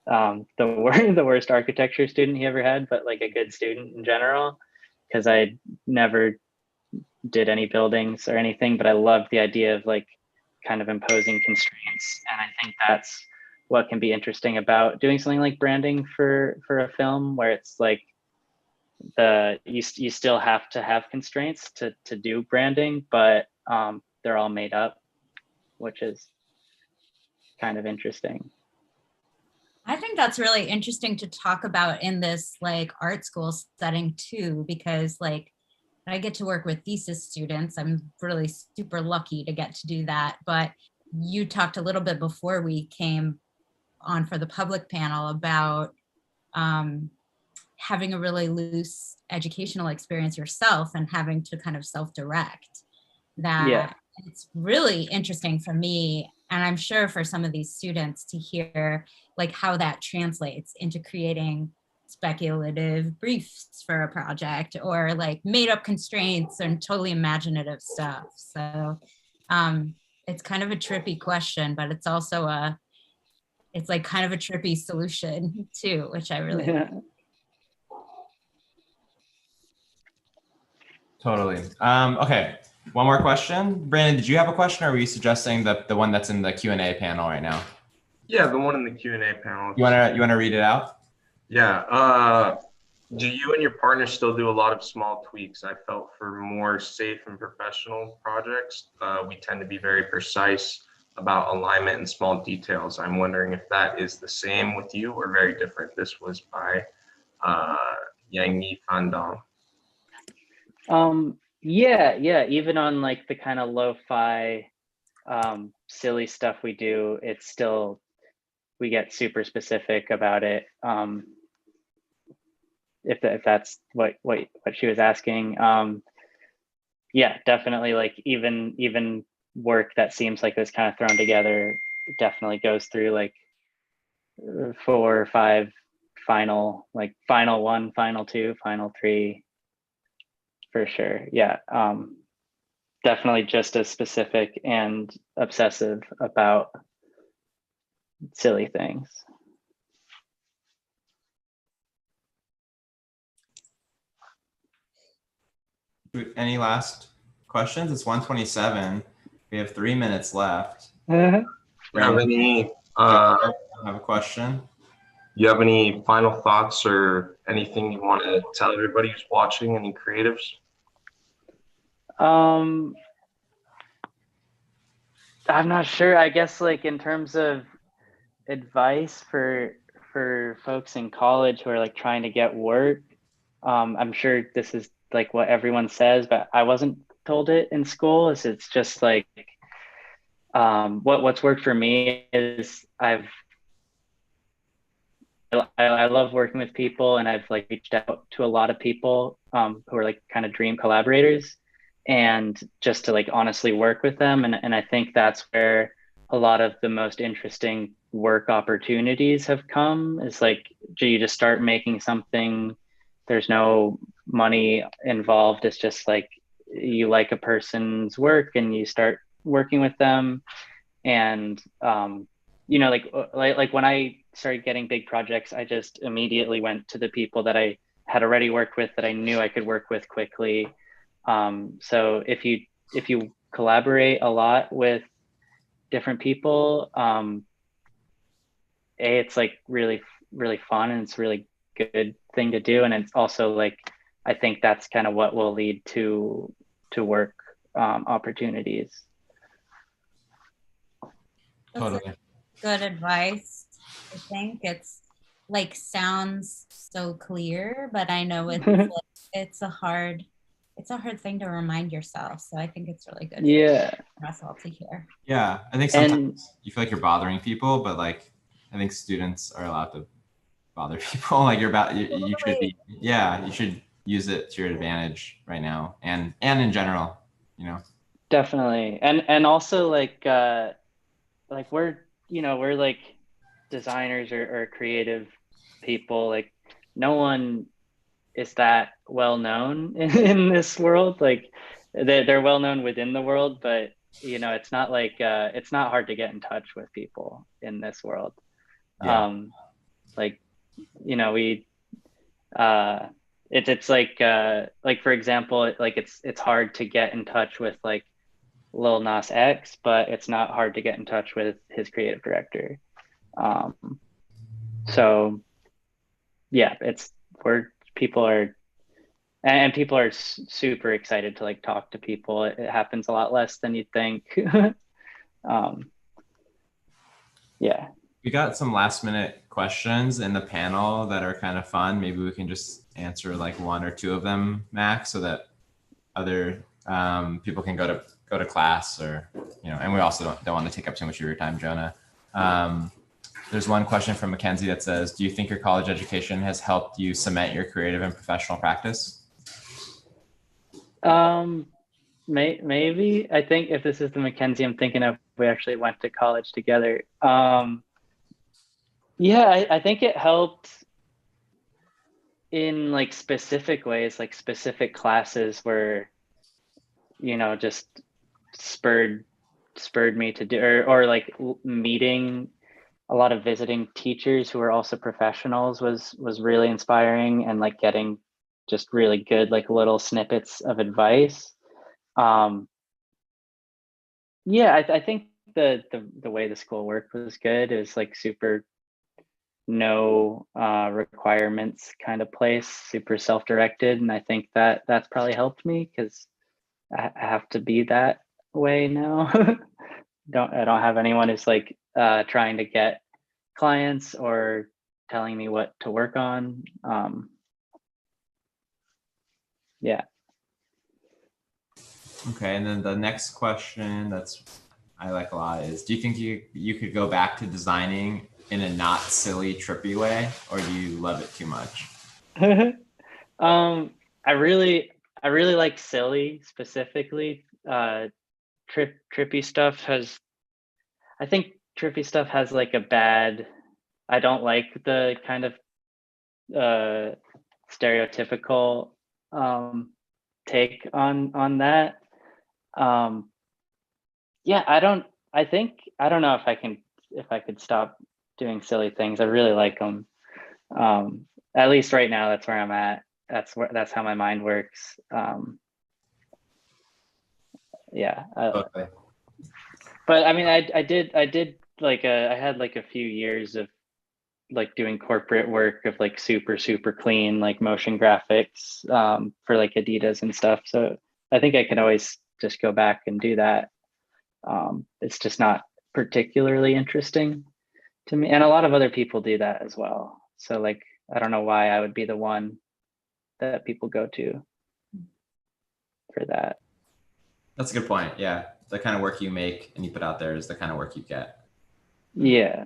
the worst architecture student he ever had, but like a good student in general, because I never did any buildings or anything, but I loved the idea of like kind of imposing constraints. And I think that's what can be interesting about doing something like branding for a film, where it's like you still have to have constraints to do branding, but they're all made up, which is kind of interesting. I think that's really interesting to talk about in this like art school setting too, because like I get to work with thesis students. I'm really super lucky to get to do that. But you talked a little bit before we came on for the public panel about having a really loose educational experience yourself and having to kind of self-direct that. Yeah. It's really interesting for me, and I'm sure for some of these students, to hear like how that translates into creating speculative briefs for a project, or like made up constraints and totally imaginative stuff. So it's kind of a trippy question, but it's also it's like kind of a trippy solution too, which I really like. Totally. Okay. One more question. Brandon, did you have a question, or were you suggesting the one that's in the Q&A panel right now? Yeah, the one in the Q&A panel. You wanna read it out? Yeah. Do you and your partner still do a lot of small tweaks? I felt for more safe and professional projects, we tend to be very precise about alignment and small details. I'm wondering if that is the same with you or very different. This was by Yang Yi Fan Dong. Yeah, even on like the kind of lo-fi silly stuff we do, it's still, we get super specific about it. If that's what she was asking. Yeah, definitely, like even work that seems like it was kind of thrown together definitely goes through like 4 or 5 final 1, final 2, final 3 for sure. Yeah, definitely just as specific and obsessive about silly things. Any last questions? It's 1:27. We have 3 minutes left. Do you have any have a question? you have any final thoughts or anything you want to tell everybody who's watching, any creatives? I'm not sure. I guess like in terms of advice for folks in college who are like trying to get work, I'm sure this is like what everyone says, but I wasn't told it in school. Is it's just like what's worked for me is I love working with people, and I've like reached out to a lot of people who are like kind of dream collaborators, and just to like honestly work with them. And I think that's where a lot of the most interesting work opportunities have come, is like, you just start making something, there's no money involved. It's just like you like a person's work and you start working with them. And you know, like when I started getting big projects, I just immediately went to the people that I had already worked with, that I knew I could work with quickly. So if you collaborate a lot with different people, it's like really fun, and it's a really good thing to do. And it's also like, I think that's kind of what will lead to work opportunities. Totally. Good advice. I think it's like sounds so clear, but I know it's like, it's a hard thing to remind yourself. So I think it's really good for us all to hear. Yeah, I think sometimes you feel like you're bothering people, but like I think students are allowed to bother people. Like you should be, you should use it to your advantage right now, and in general, you know. Definitely. And also like we're like designers or creative people. Like no one is that well known in this world. Like they're well known within the world, but you know, it's not like it's not hard to get in touch with people in this world. Like, you know, it's like for example, like it's hard to get in touch with like Lil Nas X, but it's not hard to get in touch with his creative director. So yeah, people are super excited to like talk to people. It happens a lot less than you'd think. Yeah. We got some last minute questions in the panel that are kind of fun. Maybe we can just answer like 1 or 2 of them max, so that other people can go to class, or you know, and we also don't want to take up too much of your time, Jonah. There's one question from Mackenzie that says, do you think your college education has helped you cement your creative and professional practice? Maybe. I think if this is the Mackenzie I'm thinking of, we actually went to college together. Yeah, I think it helped in like specific ways, like specific classes where, you know, just spurred me to do, or like meeting a lot of visiting teachers who are also professionals was really inspiring, and like getting just really good like little snippets of advice. Yeah, I think the way the school work was good. It was like super no requirements kind of place, super self-directed. And I think that that's probably helped me because I have to be that way now. I don't have anyone who's like trying to get clients or telling me what to work on. Yeah. Okay, and then the next question I like a lot is, do you think you could go back to designing in a not silly, trippy way, or do you love it too much? I really like silly specifically. Trippy stuff has, I think trippy stuff has like a bad, I don't like the kind of stereotypical take on that. Yeah, I don't know if I could stop doing silly things. I really like them. At least right now, that's where I'm at. That's how my mind works. Yeah. Okay. But I mean, I did like I had like a few years of like doing corporate work of like super clean like motion graphics for like Adidas and stuff. So I think I can always just go back and do that. It's just not particularly interesting to me, and a lot of other people do that as well. So like I don't know why I would be the one that people go to for that. That's a good point. Yeah, the kind of work you make and you put out there is the kind of work you get. Yeah.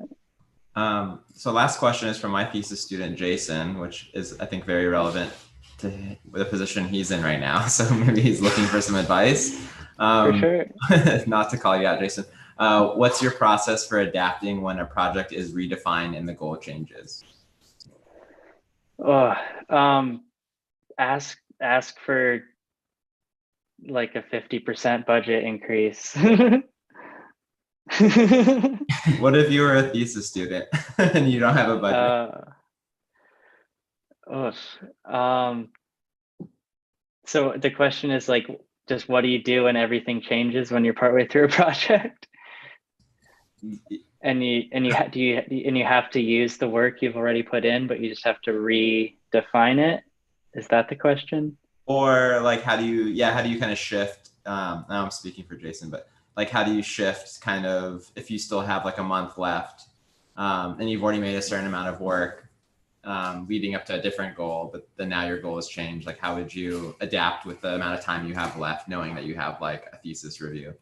So last question is from my thesis student, Jason, which is, I think, very relevant to the position he's in right now. So maybe he's looking for some advice. For sure. Not to call you out, Jason. What's your process for adapting when a project is redefined and the goal changes? Ask for like a 50% budget increase. What if you were a thesis student and you don't have a budget? So the question is like, just what do you do when everything changes when you're partway through a project? And you have to use the work you've already put in, but you just have to redefine it. Is that the question? Or like, how do you kind of shift? Now I'm speaking for Jason, but like, how do you shift kind of if you still have like a month left and you've already made a certain amount of work leading up to a different goal, but then now your goal has changed? Like, how would you adapt with the amount of time you have left, knowing that you have like a thesis review?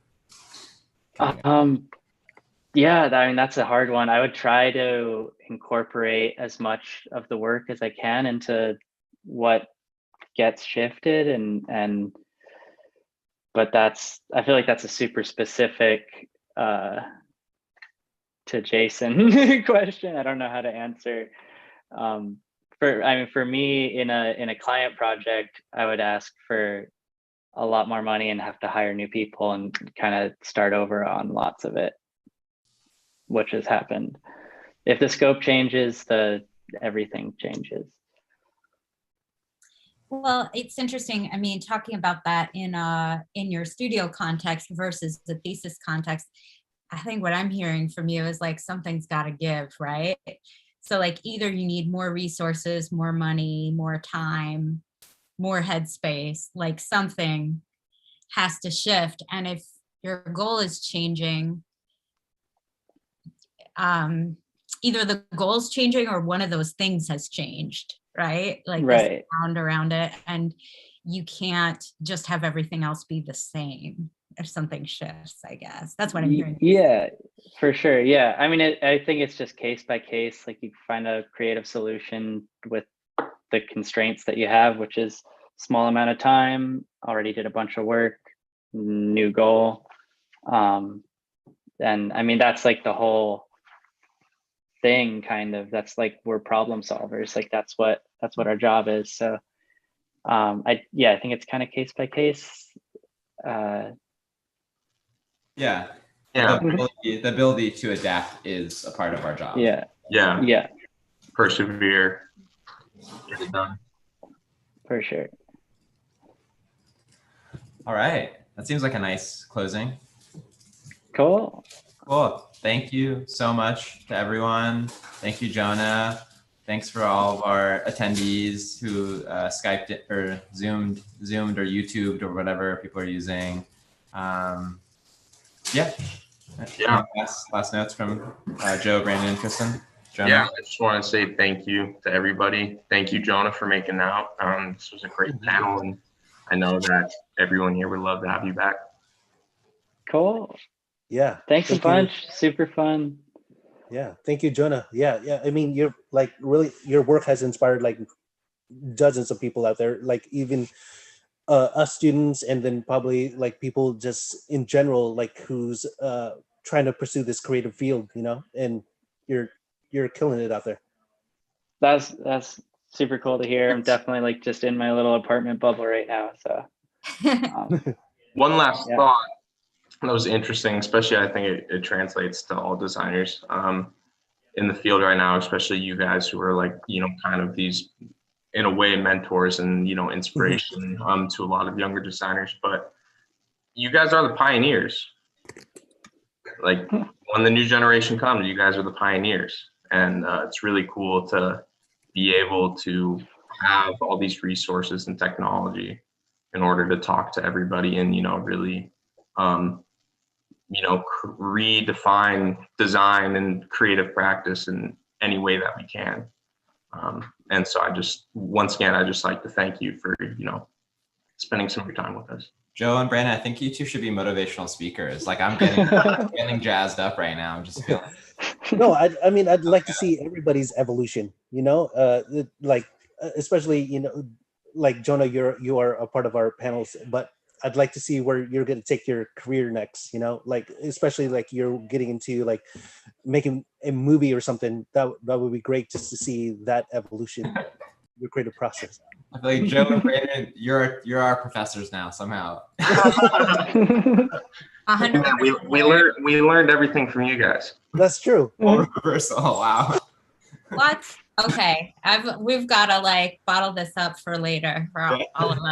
Yeah, I mean, that's a hard one. I would try to incorporate as much of the work as I can into what gets shifted but I feel like that's a super specific to Jason question. I don't know how to answer. For me in a client project, I would ask for a lot more money and have to hire new people and kind of start over on lots of it, which has happened. If the scope changes, everything changes. Well, it's interesting. I mean, talking about that in your studio context versus the thesis context, I think what I'm hearing from you is like something's got to give, right? So like either you need more resources, more money, more time, more headspace, like something has to shift. And if your goal is changing, either the goal's changing or one of those things has changed, right? Like right. around it, and you can't just have everything else be the same if something shifts, I guess. That's what I'm hearing. Yeah, for sure. Yeah. I mean, I think it's just case by case. Like you find a creative solution with the constraints that you have, which is small amount of time, already did a bunch of work, new goal. And I mean, that's like the whole thing kind of. That's like, we're problem solvers. Like that's what our job is. So I think it's kind of case by case. Yeah. The ability to adapt is a part of our job. Yeah. Persevere. Get it done. For sure. All right. That seems like a nice closing. Cool. Cool. Thank you so much to everyone. Thank you, Jonah. Thanks for all of our attendees who Skyped it or Zoomed or YouTubed or whatever people are using. Yeah. Yeah. Last notes from Joe, Brandon, and Kristen. Jonah? Yeah, I just want to say thank you to everybody. Thank you, Jonah, for making it out. This was a great panel, and I know that everyone here would love to have you back. Cool. Yeah. Thanks a thank you. bunch. Super fun. Yeah. Thank you, Jonah. Yeah. I mean, you're like really, your work has inspired like dozens of people out there, like even us students, and then probably like people just in general, like who's trying to pursue this creative field, you know, and you're killing it out there. That's super cool to hear. I'm definitely like just in my little apartment bubble right now. So One last Yeah. thought that was interesting, especially I think it translates to all designers in the field right now, especially you guys who are like, you know, kind of these, in a way, mentors and, you know, inspiration to a lot of younger designers. But you guys are the pioneers. Like when the new generation comes, you guys are the pioneers. And it's really cool to be able to have all these resources and technology in order to talk to everybody and, you know, really, you know, redefine design and creative practice in any way that we can. And so once again, I just like to thank you for, you know, spending some of your time with us. Joe and Brandon, I think you two should be motivational speakers. Like I'm getting jazzed up right now. I'm just feeling. No, I mean, I'd like to see everybody's evolution, you know, like, especially, you know, like Jonah, you are a part of our panels, but I'd like to see where you're going to take your career next, you know, like, especially like you're getting into like making a movie or something. That would be great just to see that evolution, your creative process. I feel like Joe and Brandon, you're our professors now somehow. 100%. We learned everything from you guys. That's true. Reversal. Wow. What? Okay, we've got to like bottle this up for later for all of us.